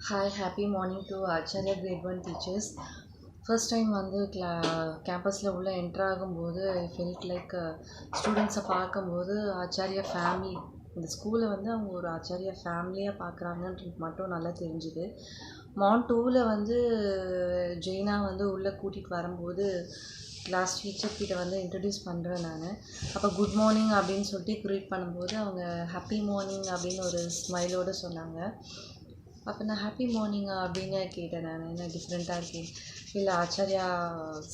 Hi, happy morning to Acharya Grade 1 teachers. First time வந்து கேம்பஸில் உள்ள enter ஆகும்போது I felt like ஸ்டூடெண்ட்ஸை பார்க்கும்போது ஆச்சாரியா ஃபேமிலி இந்த ஸ்கூலை வந்து அவங்க ஒரு ஆச்சாரியா ஃபேமிலியாக பார்க்குறாங்கன்றது மட்டும் நல்லா தெரிஞ்சுது. மான் டூவில் வந்து ஜெயினா வந்து உள்ளே கூட்டிகிட்டு வரும்போது கிளாஸ் டீச்சர்கிட்ட வந்து இன்ட்ரடியூஸ் பண்ணுறேன் நான். அப்போ குட் மார்னிங் அப்படின்னு சொல்லிட்டு க்ரீட் பண்ணும்போது அவங்க ஹாப்பி மார்னிங் அப்படின்னு ஒரு ஸ்மைலோடு சொன்னாங்க. அப்போ நான் ஹாப்பி மார்னிங்கா அப்படின்னு கேட்டேன். நான் என்ன டிஃப்ரெண்ட்டாக இருக்கேன். இல்லை ஆச்சாரியா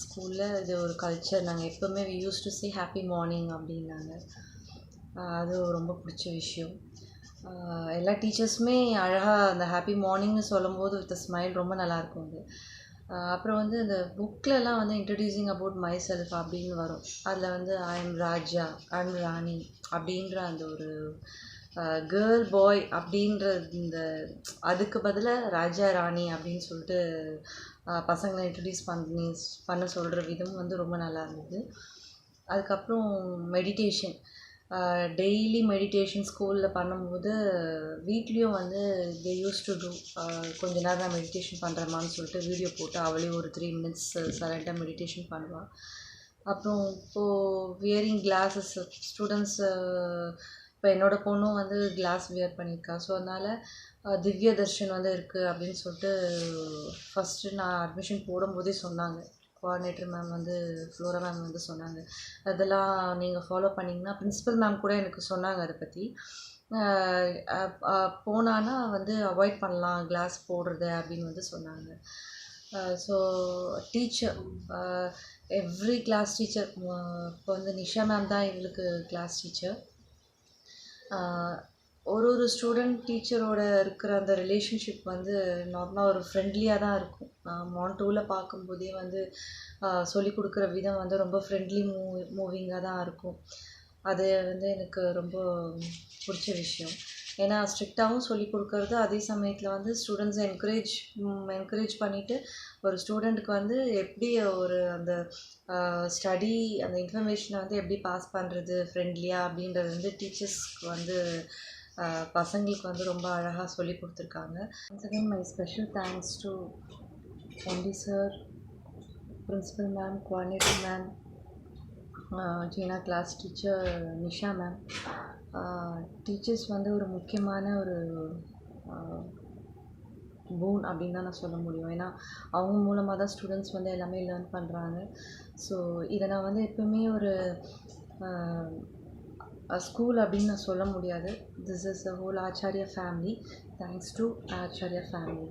ஸ்கூலில் இது ஒரு கல்ச்சர், நாங்கள் எப்போவுமே we use to say happy morning அப்படின்னாங்க. அது ரொம்ப பிடிச்ச விஷயம். எல்லா டீச்சர்ஸுமே அழகாக அந்த ஹாப்பி மார்னிங்னு சொல்லும்போது வித் ஸ்மைல் ரொம்ப நல்லாயிருக்கும் அது. அப்புறம் வந்து இந்த புக்கிலலாம் வந்து இன்ட்ரடியூசிங் அபவுட் மை செல்ஃப் அப்படின்னு வரும். அதில் வந்து I am Raja, I am ராணி அப்படின்ற அந்த ஒரு கேர்ள் பாய் அப்படின்ற இந்த அதுக்கு பதிலாக ராஜா ராணி அப்படின்னு சொல்லிட்டு பசங்களை இன்ட்ரடியூஸ் பண்ண சொல்கிற விதம் வந்து ரொம்ப நல்லா இருந்தது. அதுக்கப்புறம் மெடிடேஷன், டெய்லி மெடிடேஷன் ஸ்கூலில் பண்ணும்போது வீட்லேயும் வந்து தே யூஸ் டு டூ கொஞ்ச நேரம் நான் மெடிடேஷன் பண்ணுறேம்மான்னு சொல்லிட்டு வீடியோ போட்டு அவளே ஒரு 3 மினிட்ஸ் சைலண்ட்டாக மெடிடேஷன் பண்ணுவாள். அப்புறம் இப்போது வியரிங் கிளாஸஸ் ஸ்டூடெண்ட்ஸு, இப்போ என்னோடய பொண்ணும் வந்து கிளாஸ் வியர் பண்ணியிருக்கா. ஸோ அதனால் திவ்ய தர்ஷன் வந்து இருக்குது அப்படின்னு சொல்லிட்டு ஃபஸ்ட்டு நான் அட்மிஷன் போடும்போதே சொன்னாங்க. கோஆர்டினேட்டர் மேம் வந்து ஃப்ளோரா மேம் வந்து சொன்னாங்க, அதெல்லாம் நீங்கள் ஃபாலோ பண்ணிங்கன்னா பிரின்சிபல் மேம் கூட எனக்கு சொன்னாங்க அதை பற்றி. போனான்னா வந்து அவாய்ட் பண்ணலாம் கிளாஸ் போடுறத அப்படின்னு வந்து சொன்னாங்க. So teacher, every class teacher, இப்போ வந்து நிஷா மேம் தான் எங்களுக்கு கிளாஸ் டீச்சர். ஒரு ஸ்டூடெண்ட் டீச்சரோட இருக்கிற அந்த ரிலேஷன்ஷிப் வந்து நார்மலாக ஒரு ஃப்ரெண்ட்லியாக தான் இருக்கும். மான் டூவில் பார்க்கும்போதே வந்து சொல்லிக் கொடுக்குற விதம் வந்து ரொம்ப ஃப்ரெண்ட்லி மூவிங்காக தான் இருக்கும். அது வந்து எனக்கு ரொம்ப பிடிச்ச விஷயம். ஏன்னா ஸ்ட்ரிக்டாகவும் சொல்லிக் கொடுக்கறது, அதே சமயத்தில் வந்து ஸ்டூடெண்ட்ஸை என்கரேஜ் பண்ணிவிட்டு ஒரு ஸ்டூடெண்ட்டுக்கு வந்து எப்படி ஒரு அந்த ஸ்டடி அந்த இன்ஃபர்மேஷனை வந்து எப்படி பாஸ் பண்ணுறது ஃப்ரெண்ட்லியாக அப்படின்றது வந்து டீச்சர்ஸ்க்கு வந்து பசங்களுக்கு வந்து ரொம்ப அழகாக சொல்லி கொடுத்துருக்காங்க. Once again my special thanks to MD sir, principal ma'am, coordinator ma'am, Jeena class teacher Nisha ma'am. Teachers வந்து ஒரு முக்கியமான ஒரு பூன் அப்படின்னு தான் நான் சொல்ல முடியும். ஏன்னா அவங்க மூலமாக தான் ஸ்டூடெண்ட்ஸ் வந்து எல்லாமே லேர்ன் பண்ணுறாங்க. ஸோ இதை நான் வந்து எப்போவுமே ஒரு ஸ்கூல் அப்படின்னு நான் சொல்ல முடியாது. This is a whole Acharya family. Thanks to Acharya family.